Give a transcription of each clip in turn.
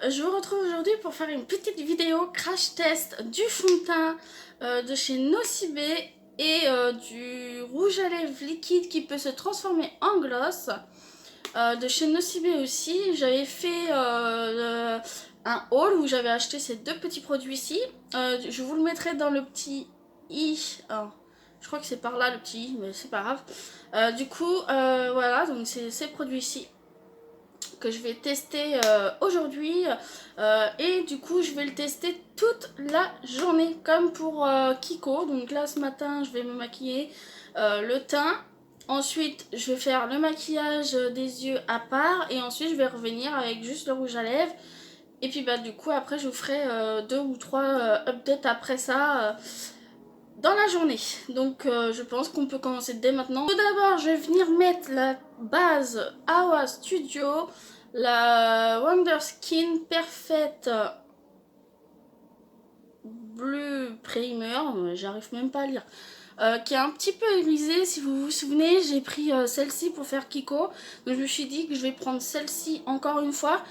je vous retrouve aujourd'hui pour faire une petite vidéo crash test du fond de teint de chez Nocibé et du rouge à lèvres liquide qui peut se transformer en gloss de chez Nocibé aussi. J'avais fait un haul où j'avais acheté ces deux petits produits ici. Je vous le mettrai dans le petit i. Alors, je crois que c'est par là le petit i, mais c'est pas grave. Du coup, voilà, donc c'est ces produits ici que je vais tester aujourd'hui et du coup je vais le tester toute la journée comme pour Kiko. Donc là ce matin je vais me maquiller le teint, ensuite je vais faire le maquillage des yeux à part et ensuite je vais revenir avec juste le rouge à lèvres et puis bah du coup après je vous ferai 2 ou 3 updates après ça dans la journée. Donc je pense qu'on peut commencer dès maintenant. Tout d'abord je vais venir mettre la base Awa Studio, la Wonder Skin Perfect Bleu Primer, j'arrive même pas à lire, qui est un petit peu irisée. Si vous vous souvenez, j'ai pris celle-ci pour faire Kiko, donc je me suis dit que je vais prendre celle-ci encore une fois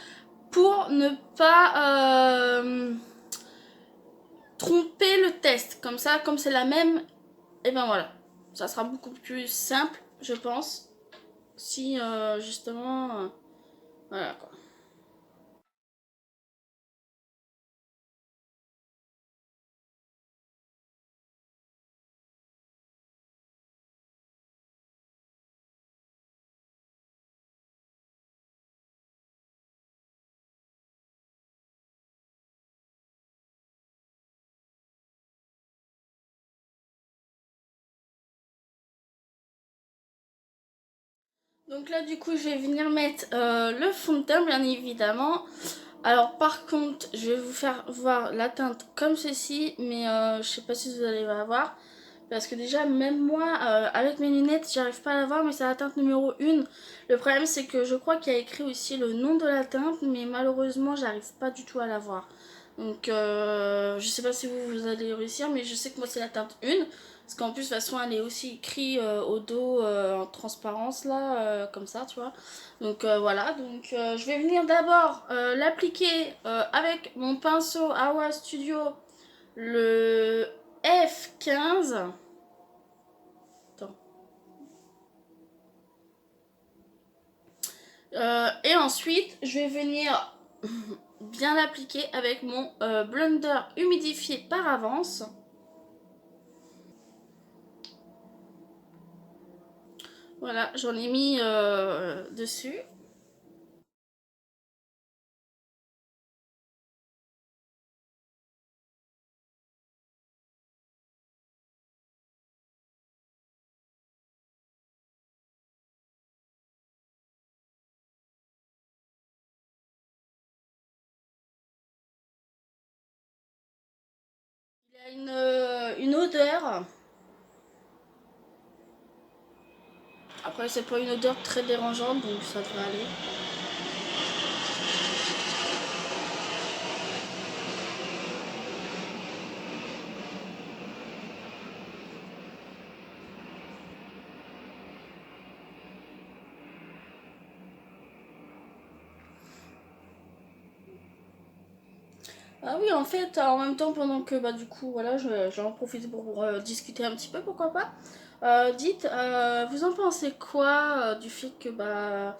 pour ne pas tromper le test. Comme ça, comme c'est la même, et ben voilà, ça sera beaucoup plus simple, je pense, si justement, voilà quoi. Donc là du coup je vais venir mettre le fond de teint bien évidemment. Alors par contre je vais vous faire voir la teinte comme ceci, mais je sais pas si vous allez la voir. Parce que déjà même moi avec mes lunettes j'arrive pas à la voir, mais c'est la teinte numéro 1. Le problème c'est que je crois qu'il y a écrit aussi le nom de la teinte, mais malheureusement j'arrive pas du tout à la voir. Donc je sais pas si vous allez réussir, mais je sais que moi c'est la teinte 1. Parce qu'en plus de toute façon elle est aussi écrite au dos en transparence là, comme ça tu vois. Donc voilà, donc je vais venir d'abord l'appliquer avec mon pinceau Awa Studio, le F15. Attends. Et ensuite je vais venir bien l'appliquer avec mon blender humidifié par avance. Voilà, j'en ai mis dessus. Il a une odeur. Après, c'est pas une odeur très dérangeante, donc ça devrait aller. Ah oui, en fait, en même temps, pendant que bah du coup, voilà, j'en profite pour discuter un petit peu, pourquoi pas. Dites, vous en pensez quoi du fait que bah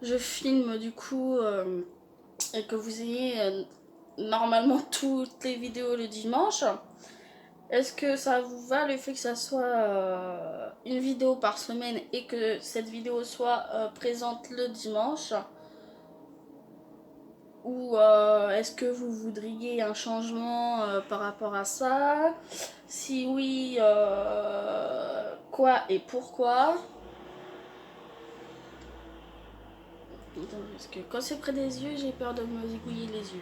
je filme du coup et que vous ayez normalement toutes les vidéos le dimanche? Est-ce que ça vous va le fait que ça soit une vidéo par semaine et que cette vidéo soit présente le dimanche? Ou est-ce que vous voudriez un changement par rapport à ça? Si oui, quoi et pourquoi? Parce que quand c'est près des yeux, j'ai peur de me zigouiller les yeux.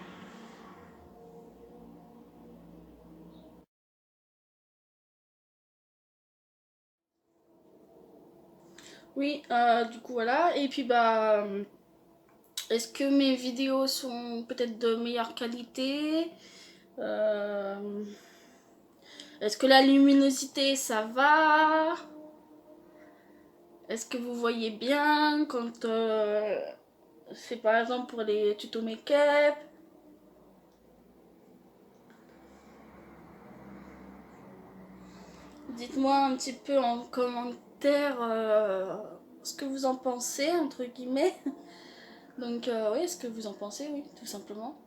Oui, du coup voilà. Et puis bah, est-ce que mes vidéos sont peut-être de meilleure qualité? Euh, Est-ce que la luminosité ça va? Est-ce que vous voyez bien quand c'est par exemple pour les tutos make-up? Dites-moi un petit peu en commentaire ce que vous en pensez, entre guillemets. Donc, oui, ce que vous en pensez, oui, tout simplement.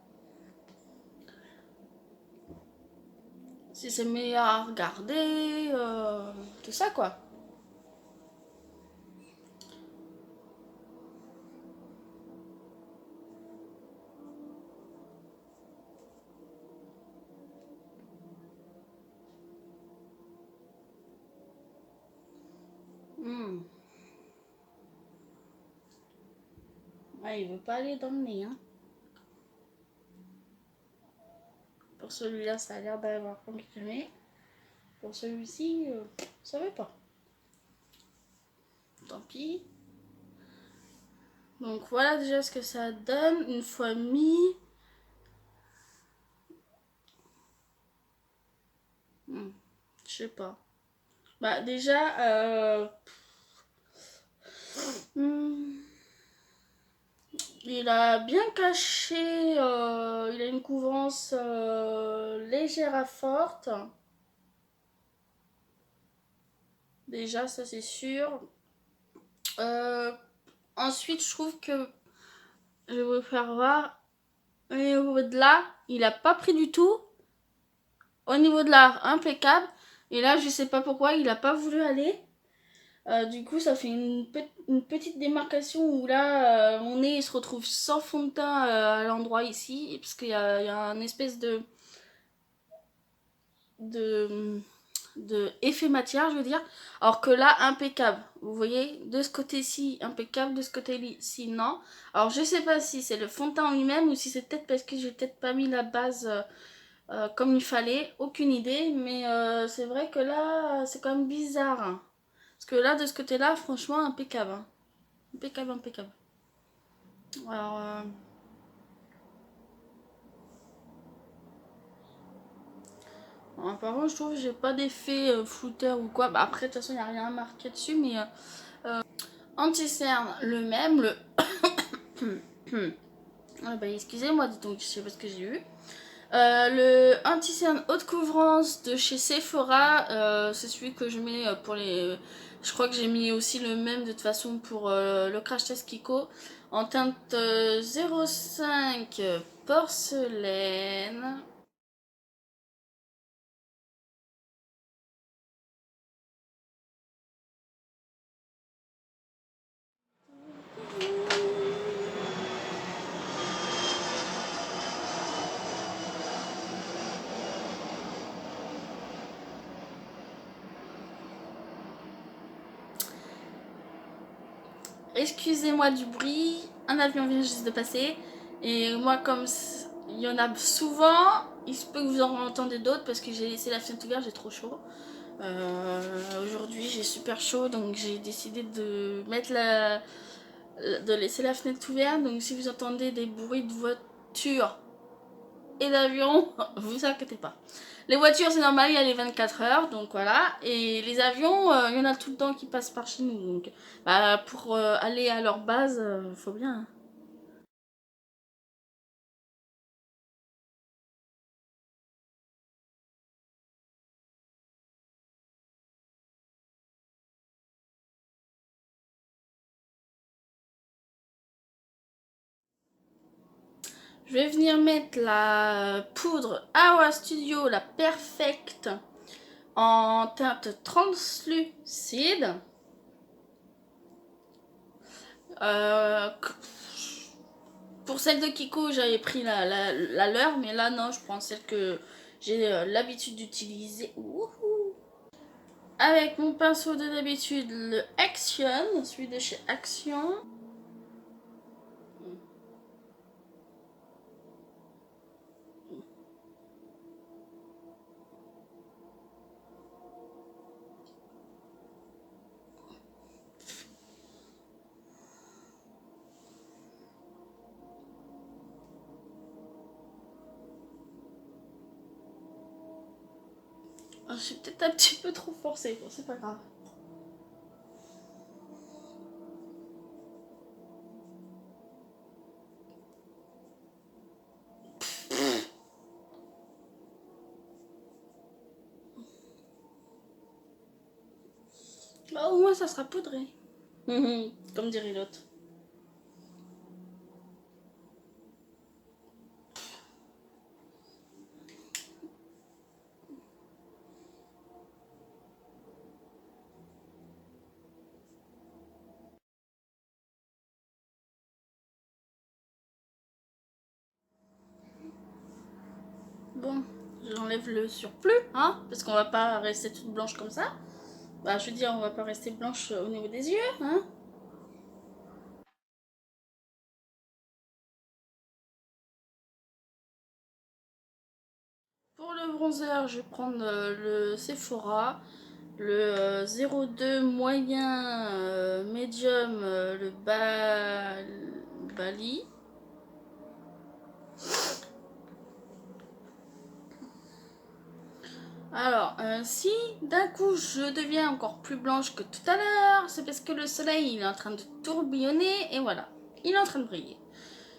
Si c'est meilleur à regarder, tout ça, quoi. Hmm. Ouais, il veut pas aller dans le nez, hein. Pour celui-là, ça a l'air d'avoir fonctionné. Pour celui-ci, ça veut pas. Tant pis. Donc voilà déjà ce que ça donne une fois mis. Je sais pas. Bah déjà, hmm, il a bien caché, il a une couvrance légère à forte. Déjà, ça c'est sûr. Euh, Ensuite, je trouve que, je vais vous faire voir, au niveau de là, il a pas pris du tout. Au niveau de là, impeccable. Et là, je sais pas pourquoi, il a pas voulu aller. Du coup, ça fait une petite démarcation où là, mon nez il se retrouve sans fond de teint à l'endroit ici, parce qu'il y a un espèce de, de effet matière, je veux dire. Alors que là, impeccable. Vous voyez, de ce côté-ci, impeccable, de ce côté-ci, non. Alors, je sais pas si c'est le fond de teint en lui-même ou si c'est peut-être parce que j'ai peut-être pas mis la base comme il fallait. Aucune idée, mais c'est vrai que là, c'est quand même bizarre, hein. Parce que là, de ce côté-là, franchement, impeccable, hein. Impeccable, impeccable. Alors, par contre, je trouve que j'ai pas d'effet flouteur ou quoi. Bah, après, de toute façon, il n'y a rien à marquer dessus, mais anti-cerne, le même. Le. Ah bah, excusez-moi, dites donc, je sais pas ce que j'ai eu. Le anti-cerne haute couvrance de chez Sephora, c'est celui que je mets pour les. Je crois que j'ai mis aussi le même de toute façon pour le crash test Kiko en teinte 05 porcelaine. Excusez-moi du bruit, un avion vient juste de passer. Et moi, comme il y en a souvent, il se peut que vous en entendez d'autres parce que j'ai laissé la fenêtre ouverte, j'ai trop chaud. Aujourd'hui, j'ai super chaud, donc j'ai décidé de laisser la fenêtre ouverte. Donc, si vous entendez des bruits de voiture et d'avion, vous inquiétez pas. Les voitures, c'est normal, il y a les 24 heures, donc voilà. Et les avions, il y en a tout le temps qui passent par chez nous. Donc, bah, pour aller à leur base, faut bien, hein. Je vais venir mettre la poudre Awa Studio, la Perfect, en teinte translucide. Euh, pour celle de Kiko, j'avais pris la leur, mais là, non, je prends celle que j'ai l'habitude d'utiliser. Avec mon pinceau de d'habitude, le Action, celui de chez Action. Je suis peut-être un petit peu trop forcée, bon, c'est pas grave. Bah, au moins ça sera poudré. Comme dirait l'autre. Bon, j'enlève le surplus, hein, parce qu'on va pas rester toute blanche comme ça. Bah, je veux dire, on va pas rester blanche au niveau des yeux, hein. Pour le bronzer, je vais prendre le Sephora, le 02 moyen, medium, le Bali. Alors, si d'un coup je deviens encore plus blanche que tout à l'heure, c'est parce que le soleil il est en train de tourbillonner et voilà, il est en train de briller.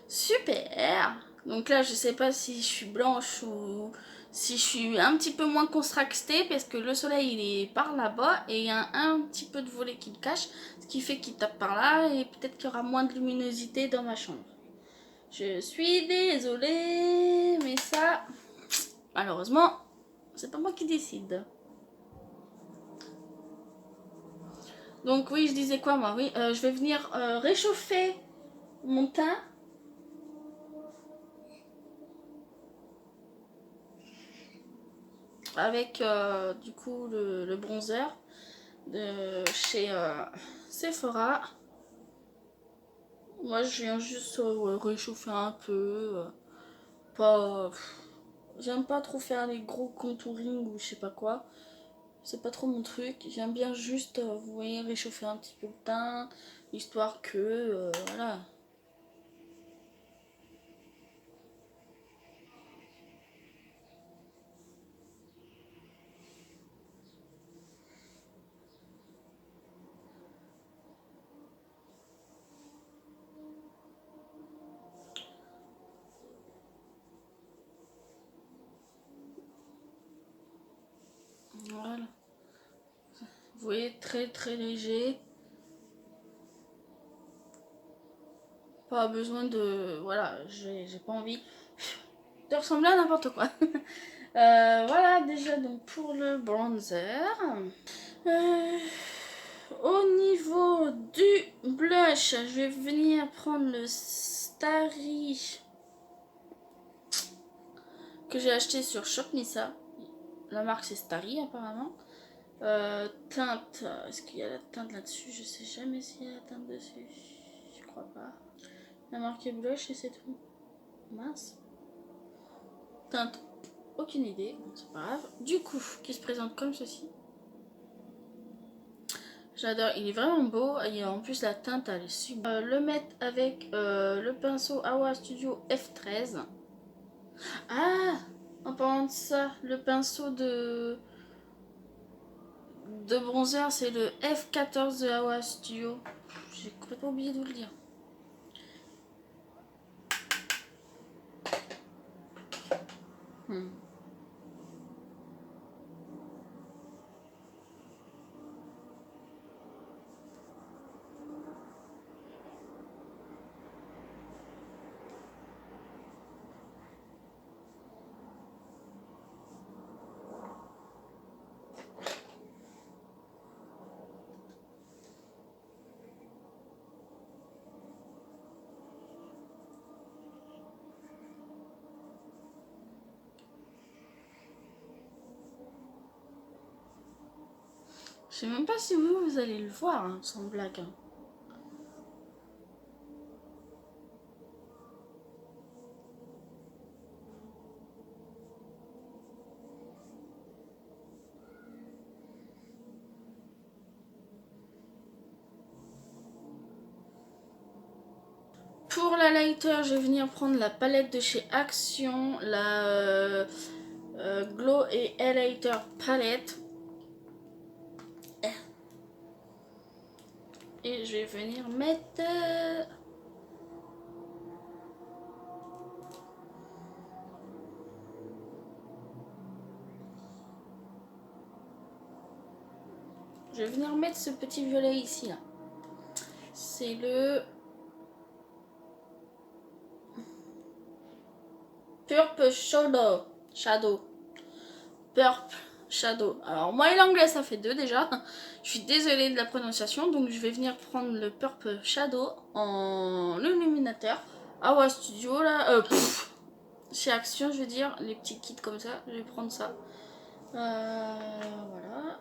Super. Donc là, je sais pas si je suis blanche ou si je suis un petit peu moins contractée parce que le soleil il est par là-bas et il y a un petit peu de volet qui le cache, ce qui fait qu'il tape par là et peut-être qu'il y aura moins de luminosité dans ma chambre. Je suis désolée, mais ça, malheureusement, c'est pas moi qui décide. Donc oui, je disais quoi moi? Oui, je vais venir réchauffer mon teint. Avec du coup le bronzer de chez Sephora. Moi je viens juste réchauffer un peu. Pas. J'aime pas trop faire les gros contouring ou je sais pas quoi. C'est pas trop mon truc. J'aime bien juste, vous voyez, réchauffer un petit peu le teint. Histoire que. Voilà. Voilà. Vous voyez, très très léger. Pas besoin de. Voilà, j'ai pas envie de ressembler à n'importe quoi. Voilà déjà donc pour le bronzer. Euh, Au niveau du blush, je vais venir prendre le Starry que j'ai acheté sur Shopnissa. La marque c'est Starry apparemment. Teinte, est-ce qu'il y a la teinte là-dessus? Je sais jamais s'il y a la teinte dessus. Je crois pas. La marque est blush et c'est tout. Mince. Teinte, aucune idée. Bon, c'est pas grave. Du coup, qui se présente comme ceci. J'adore, il est vraiment beau et en plus la teinte elle est super. Le mettre avec le pinceau Awa Studio F13. Ah, en parlant de ça, le pinceau de bronzer c'est le F14 de Awa Studio. J'ai complètement oublié de vous le dire. Hmm. Je sais même pas si vous allez le voir, hein, sans blague. Hein. Pour la lighter, je vais venir prendre la palette de chez Action, la Glow et Highlighter Palette. Et je vais venir mettre... Je vais venir mettre ce petit violet ici là. C'est le Purple Shadow. Purple Shadow. Alors moi et l'anglais ça fait 2 déjà. Je suis désolée de la prononciation. Donc je vais venir prendre le Purple Shadow en illuminateur. Awa Studio là. Chez Action je veux dire. Les petits kits comme ça. Je vais prendre ça. Voilà.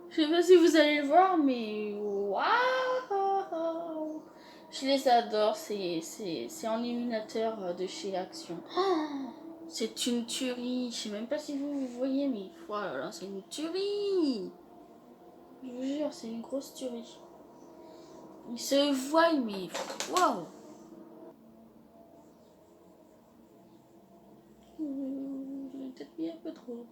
Je sais pas si vous allez le voir, mais waouh! Je les adore, c'est en illuminateur de chez Action. Oh, c'est une tuerie, je sais même pas si vous voyez, mais voilà, c'est une tuerie! Je vous jure, c'est une grosse tuerie. Il se voit, mais waouh! J'ai peut-être mis un peu trop.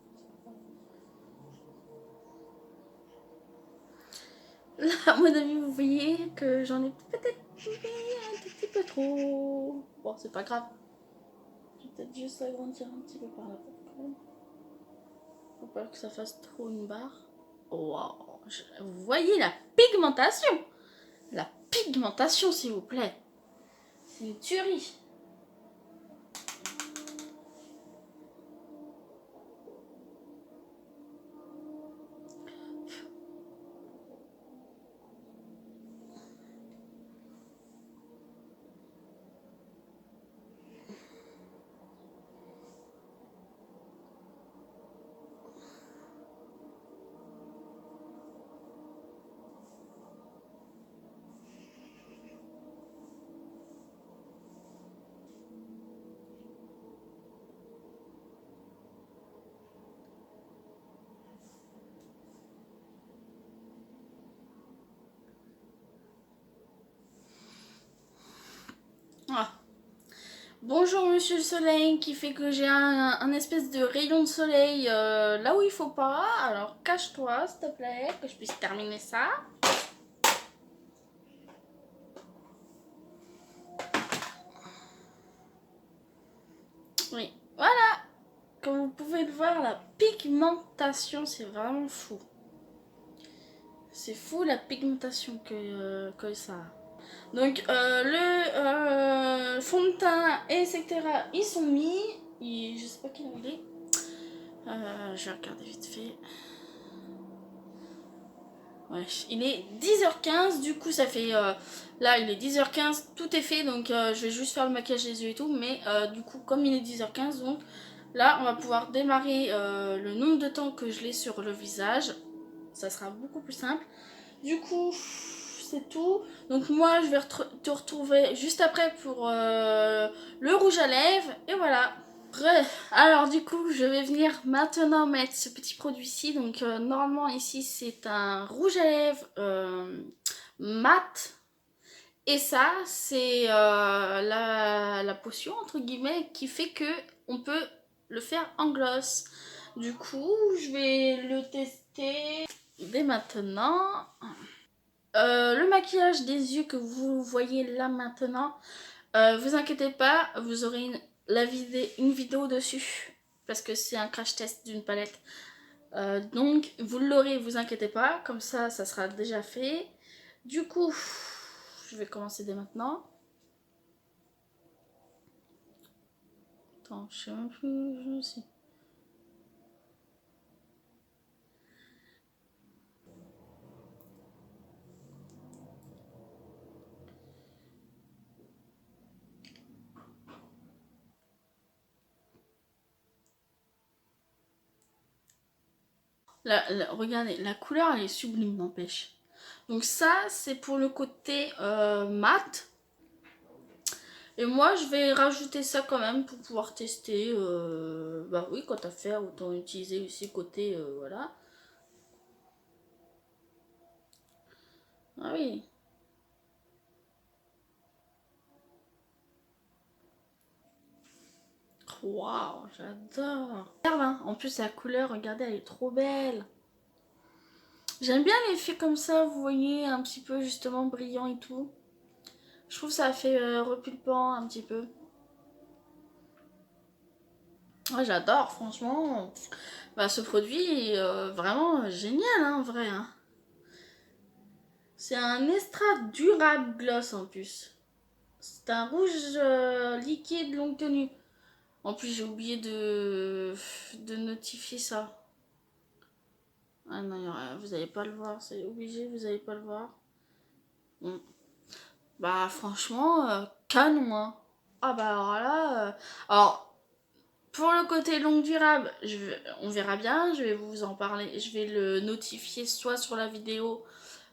Là, à mon avis, vous voyez que j'en ai peut-être mis un tout petit peu trop. Bon, c'est pas grave. Je vais peut-être juste agrandir un petit peu par là. Faut pas que ça fasse trop une barre. Wow. Vous voyez la pigmentation? La pigmentation, s'il vous plaît. C'est une tuerie. Ah. Bonjour Monsieur le Soleil, qui fait que j'ai un espèce de rayon de soleil là où il faut pas. Alors cache-toi s'il te plaît, que je puisse terminer ça. Oui, voilà. Comme vous pouvez le voir, la pigmentation, c'est vraiment fou. C'est fou la pigmentation que ça a. Donc le fond de teint, etc. ils sont mis. Je sais pas quelle heure il est. Je vais regarder vite fait. Ouais, il est 10h15, du coup ça fait... là il est 10h15, tout est fait, donc je vais juste faire le maquillage des yeux et tout. Mais du coup comme il est 10h15, donc là on va pouvoir démarrer le nombre de temps que je l'ai sur le visage. Ça sera beaucoup plus simple. Du coup, c'est tout. Donc moi, je vais te retrouver juste après pour le rouge à lèvres. Et voilà. Alors du coup, je vais venir maintenant mettre ce petit produit-ci. Donc normalement, ici, c'est un rouge à lèvres mat. Et ça, c'est la potion, entre guillemets, qui fait que on peut le faire en gloss. Du coup, je vais le tester dès maintenant. Le maquillage des yeux que vous voyez là maintenant, vous inquiétez pas, vous aurez une vidéo dessus parce que c'est un crash test d'une palette. Donc vous l'aurez, vous inquiétez pas, comme ça sera déjà fait. Du coup, je vais commencer dès maintenant. Attends, je sais même plus, je sais. Regardez, la couleur elle est sublime, n'empêche. Donc ça, c'est pour le côté mat. Et moi, je vais rajouter ça quand même pour pouvoir tester. Bah oui, quand à faire, autant utiliser aussi côté, voilà. Ah oui. Waouh, j'adore. En plus, la couleur, regardez, elle est trop belle. J'aime bien l'effet comme ça, vous voyez, un petit peu justement brillant et tout. Je trouve ça fait repulpant un petit peu. Ouais, j'adore, franchement. Bah, ce produit est vraiment génial, hein, en vrai. Hein. C'est un extra durable gloss en plus. C'est un rouge liquide longue tenue. En plus, j'ai oublié de notifier ça. Ah non, vous n'allez pas le voir, c'est obligé, vous n'allez pas le voir. Bon. Bah, franchement, canon, hein. Ah bah alors là... Alors, pour le côté longue durable, on verra bien, je vais vous en parler, je vais le notifier soit sur la vidéo,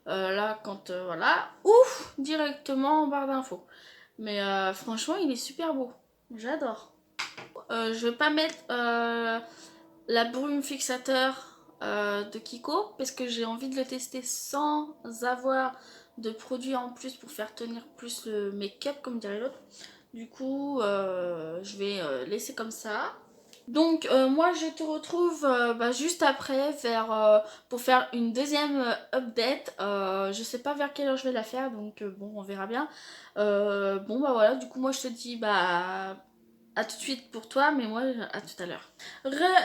là, quand, voilà, ou directement en barre d'infos. Mais franchement, il est super beau, j'adore. Je vais pas mettre la brume fixateur de Kiko parce que j'ai envie de le tester sans avoir de produit en plus pour faire tenir plus le make-up comme dirait l'autre. Du coup je vais laisser comme ça. Donc moi je te retrouve juste après pour faire une deuxième update. Je sais pas vers quelle heure je vais la faire donc bon on verra bien. Bon bah voilà, du coup moi je te dis bah à tout de suite pour toi, mais moi, à tout à l'heure.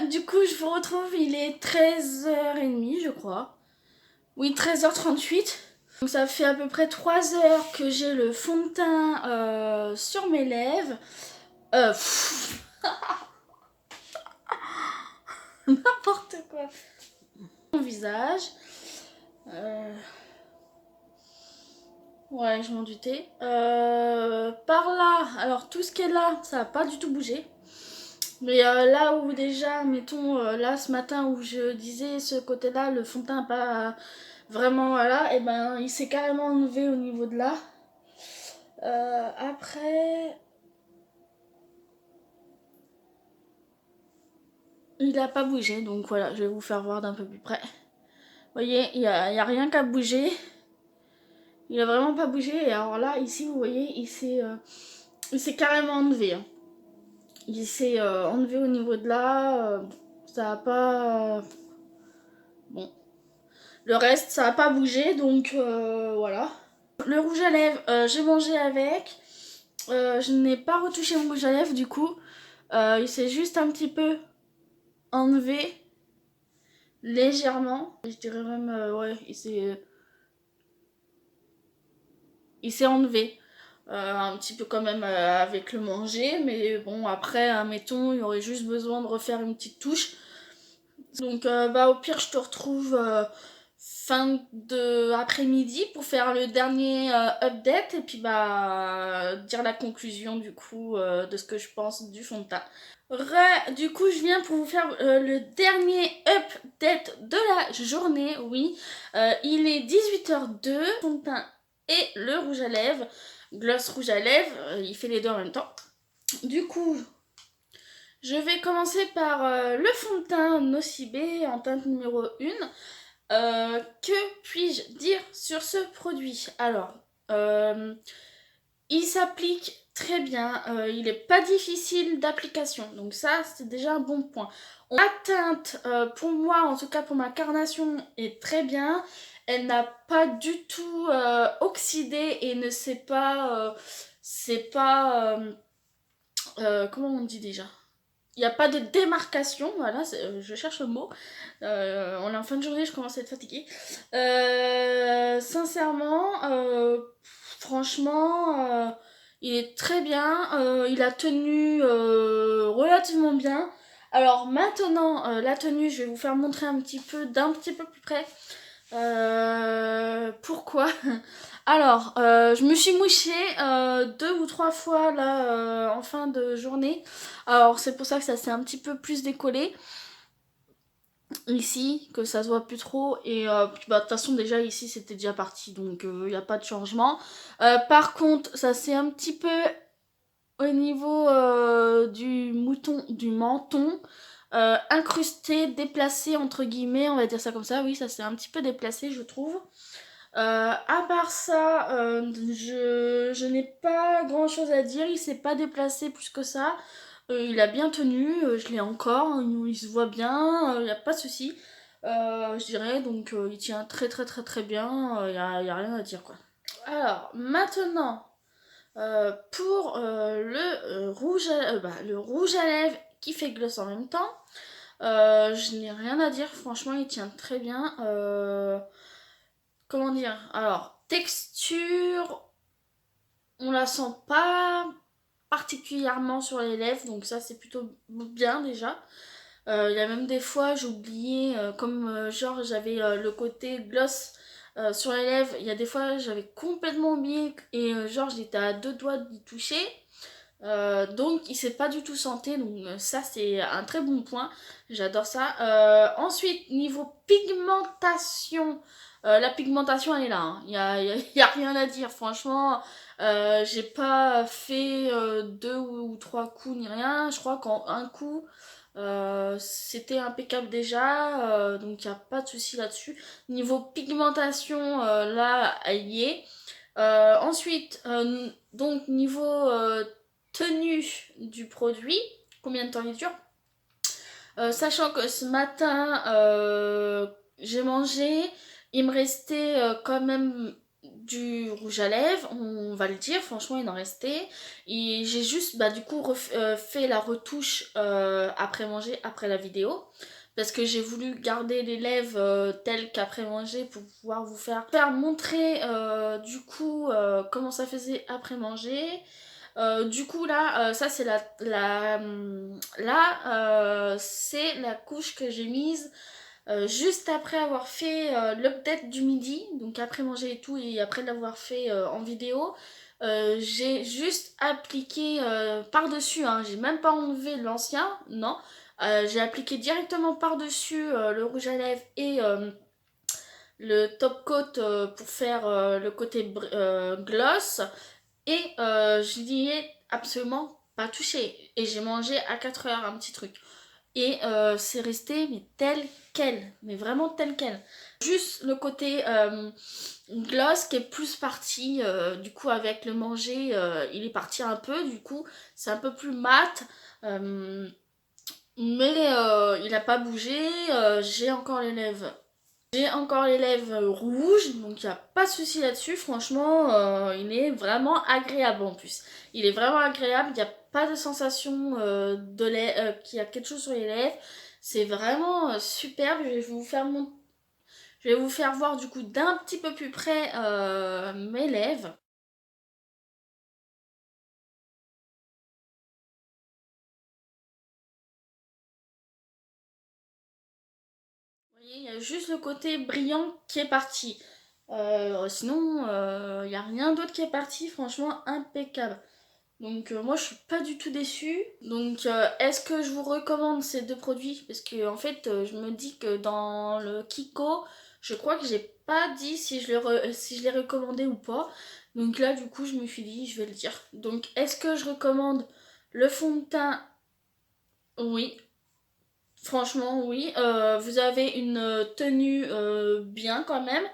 Du coup, je vous retrouve, il est 13h30, je crois. Oui, 13h38. Donc ça fait à peu près 3 heures que j'ai le fond de teint sur mes lèvres. N'importe quoi. Mon visage. Ouais, je m'en doutais. Par là, alors tout ce qui est là, ça n'a pas du tout bougé. Mais là où déjà, mettons, là ce matin où je disais ce côté-là, le fond de teint pas vraiment, voilà, et ben il s'est carrément enlevé au niveau de là. Après, il a pas bougé, donc voilà, je vais vous faire voir d'un peu plus près. Vous voyez, il y a rien qu'à bouger. Il a vraiment pas bougé, et alors là, ici, vous voyez, il s'est carrément enlevé. Hein. Il s'est enlevé au niveau de là, ça a pas... bon. Le reste, ça a pas bougé, donc voilà. Le rouge à lèvres, j'ai mangé avec. Je n'ai pas retouché mon rouge à lèvres du coup. Il s'est juste un petit peu enlevé. Légèrement. Je dirais même, ouais, il s'est enlevé. Un petit peu quand même avec le manger. Mais bon, après, admettons, il y aurait juste besoin de refaire une petite touche. Donc, au pire, je te retrouve fin de après-midi pour faire le dernier update et puis dire la conclusion du coup de ce que je pense du fond de teint. Du coup je viens pour vous faire le dernier update de la journée, oui. Il est 18h02, fond de teint et le rouge à lèvres, gloss rouge à lèvres, il fait les deux en même temps. Du coup, je vais commencer par le fond de teint Nocibé en teinte numéro 1. Que puis-je dire sur ce produit? Alors, il s'applique très bien, il n'est pas difficile d'application, donc ça c'est déjà un bon point. La teinte, pour moi, en tout cas pour ma carnation, est très bien. Elle n'a pas du tout oxydé et ne s'est pas... comment on dit déjà? Il n'y a pas de démarcation, voilà, je cherche le mot. On est en fin de journée, je commence à être fatiguée. Sincèrement, franchement, il est très bien. Il a tenu relativement bien. Alors maintenant, la tenue, je vais vous faire montrer d'un petit peu plus près. Pourquoi? Alors, je me suis mouchée 2 ou 3 fois là en fin de journée. Alors, c'est pour ça que ça s'est un petit peu plus décollé. Ici, que ça se voit plus trop. Et de toute façon, déjà ici, c'était déjà parti. Donc, il n'y a pas de changement. Par contre, ça c'est un petit peu au niveau du menton. Incrusté, déplacé entre guillemets, on va dire ça comme ça. Oui, ça s'est un petit peu déplacé, je trouve. À part ça, je n'ai pas grand chose à dire. Il s'est pas déplacé plus que ça. Il a bien tenu, je l'ai encore, il se voit bien, il n'y a pas de souci. je dirais. Donc il tient très bien, y a rien à dire quoi. Alors maintenant, pour le rouge à lèvres qui fait gloss en même temps, je n'ai rien à dire, franchement il tient très bien. Comment dire? Alors, texture, on la sent pas particulièrement sur les lèvres, donc ça c'est plutôt bien déjà. Il y a même des fois j'ai oublié, comme genre j'avais le côté gloss sur les lèvres, il y a des fois j'avais complètement oublié et genre j'étais à deux doigts d'y toucher. Donc il s'est pas du tout senti, donc ça c'est un très bon point, j'adore ça. Ensuite niveau pigmentation, la pigmentation elle est là, hein. Y a rien à dire franchement. J'ai pas fait deux ou trois coups ni rien, je crois qu'en un coup c'était impeccable déjà, donc il n'y a pas de souci là-dessus. Niveau pigmentation, là elle y est. Ensuite, donc niveau tenue du produit, combien de temps il dure. Sachant que ce matin, j'ai mangé, il me restait quand même du rouge à lèvres, on va le dire, franchement il en restait. Et j'ai juste bah, du coup fait la retouche après manger, après la vidéo. Parce que j'ai voulu garder les lèvres telles qu'après manger pour pouvoir vous faire montrer du coup comment ça faisait après manger. Du coup là, ça c'est c'est la couche que j'ai mise juste après avoir fait l'update du midi, donc après manger et tout, et après l'avoir fait en vidéo. J'ai juste appliqué par-dessus, hein, j'ai même pas enlevé l'ancien, non. J'ai appliqué directement par-dessus le rouge à lèvres et le top coat pour faire le côté gloss. Et je n'y ai absolument pas touché. Et j'ai mangé à 4 heures un petit truc. Et c'est resté mais tel quel. Mais vraiment tel quel. Juste le côté gloss qui est plus parti. Du coup avec le manger il est parti un peu. Du coup c'est un peu plus mat. Mais il n'a pas bougé. J'ai encore les lèvres. J'ai encore les lèvres rouges, donc il n'y a pas de souci là-dessus. Franchement, il est vraiment agréable en plus. Il est vraiment agréable, il n'y a pas de sensation qu'il y a quelque chose sur les lèvres. C'est vraiment superbe. Je vais vous faire voir du coup d'un petit peu plus près mes lèvres. Vous voyez, il y a juste le côté brillant qui est parti. Sinon, il n'y a rien d'autre qui est parti. Franchement, impeccable. Donc moi je suis pas du tout déçue. Donc est-ce que je vous recommande ces deux produits? Parce que en fait je me dis que dans le Kiko, je crois que j'ai pas dit si si je l'ai recommandé ou pas. Donc là du coup je me suis dit je vais le dire. Donc est-ce que je recommande le fond de teint? Oui. Franchement oui. Vous avez une tenue bien quand même.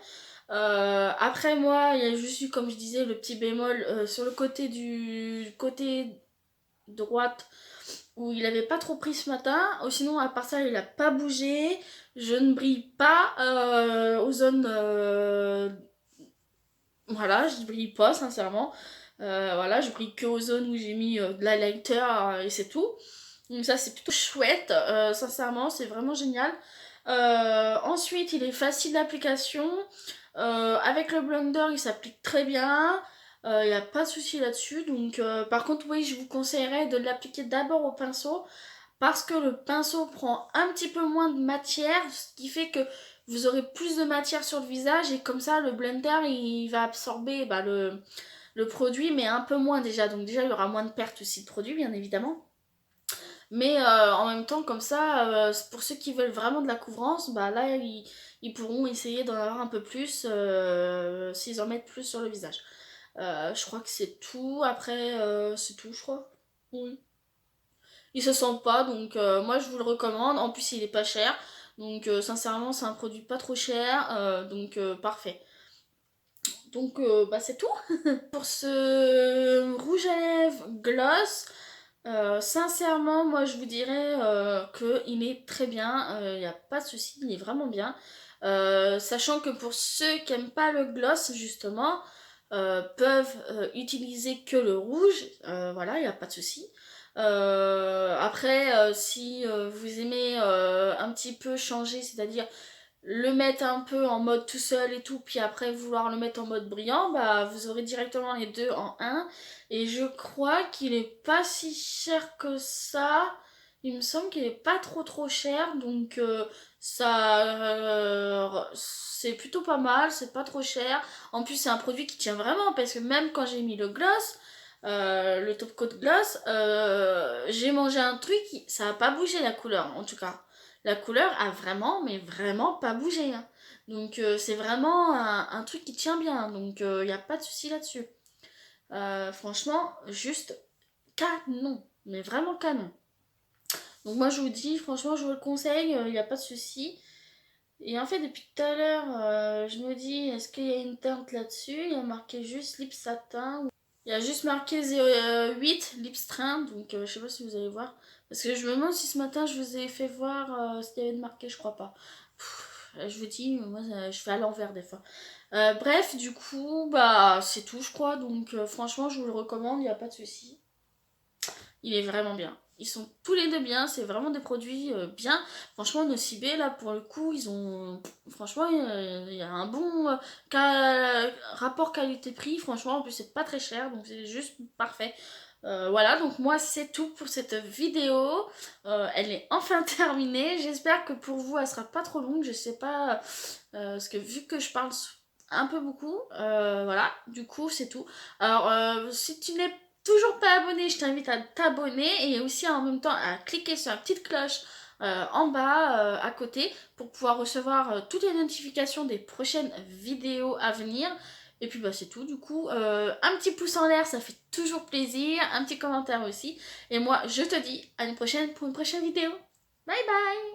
Après moi, il y a juste eu, comme je disais, le petit bémol sur le côté droite où il avait pas trop pris ce matin. Sinon, à part ça, il a pas bougé. Je ne brille pas aux zones. Voilà, je brille pas, sincèrement. Voilà, je brille que aux zones où j'ai mis de l'highlighter et c'est tout. Donc, ça, c'est plutôt chouette. Sincèrement, c'est vraiment génial. Ensuite, il est facile d'application. Avec le blender, il s'applique très bien. Il n'y a pas de souci là-dessus. Donc, par contre, oui, je vous conseillerais de l'appliquer d'abord au pinceau. Parce que le pinceau prend un petit peu moins de matière. Ce qui fait que vous aurez plus de matière sur le visage. Et comme ça, le blender, il va absorber bah, le produit. Mais un peu moins déjà. Donc déjà, il y aura moins de perte aussi de produit, bien évidemment. Mais en même temps, comme ça, pour ceux qui veulent vraiment de la couvrance, bah là, ils pourront essayer d'en avoir un peu plus s'ils en mettent plus sur le visage. Je crois que c'est tout. Après, c'est tout, je crois. Oui. Il se sent pas, donc moi je vous le recommande. En plus, il est pas cher. Donc sincèrement, c'est un produit pas trop cher. Donc parfait. Donc bah c'est tout. Pour ce rouge à lèvres gloss, Sincèrement, moi je vous dirais qu'il est très bien, il n'y a pas de souci, il est vraiment bien. Sachant que pour ceux qui n'aiment pas le gloss, justement, peuvent utiliser que le rouge, voilà, il n'y a pas de souci. Après, si vous aimez un petit peu changer, c'est-à-dire le mettre un peu en mode tout seul et tout, puis après vouloir le mettre en mode brillant, bah vous aurez directement les deux en un. Et je crois qu'il est pas si cher que ça. Il me semble qu'il est pas trop cher, donc c'est plutôt pas mal, c'est pas trop cher. En plus c'est un produit qui tient vraiment, parce que même quand j'ai mis le gloss, le top coat gloss, j'ai mangé un truc, ça a pas bougé la couleur en tout cas. La couleur a vraiment, mais vraiment pas bougé, hein. Donc c'est vraiment un truc qui tient bien. Donc il n'y a pas de souci là-dessus. Franchement, juste canon. Mais vraiment canon. Donc moi je vous dis, franchement, je vous le conseille, il n'y a pas de souci. Et en fait, depuis tout à l'heure, je me dis, est-ce qu'il y a une teinte là-dessus? Il y a marqué juste lip satin. Il y a juste marqué 08 lipstrin, donc je sais pas si vous allez voir. Parce que je me demande si ce matin je vous ai fait voir ce qu'il y avait de marqué, je crois pas. Je vous dis, moi je fais à l'envers des fois. Bref, du coup, bah c'est tout, je crois. Donc franchement, je vous le recommande, il n'y a pas de souci. Il est vraiment bien. Ils sont tous les deux bien, c'est vraiment des produits bien. Franchement, Nocibé, là, pour le coup, ils ont... Franchement, il y a un bon rapport qualité-prix. Franchement, en plus, c'est pas très cher, donc c'est juste parfait. Voilà, donc moi, c'est tout pour cette vidéo. Elle est enfin terminée. J'espère que pour vous, elle sera pas trop longue. Je sais pas, parce que vu que je parle un peu beaucoup, voilà, du coup, c'est tout. Alors, si tu n'es toujours pas abonné, je t'invite à t'abonner et aussi en même temps à cliquer sur la petite cloche en bas à côté pour pouvoir recevoir toutes les notifications des prochaines vidéos à venir. Et puis bah c'est tout, du coup un petit pouce en l'air, ça fait toujours plaisir, un petit commentaire aussi. Et moi je te dis à une prochaine pour une prochaine vidéo. Bye bye.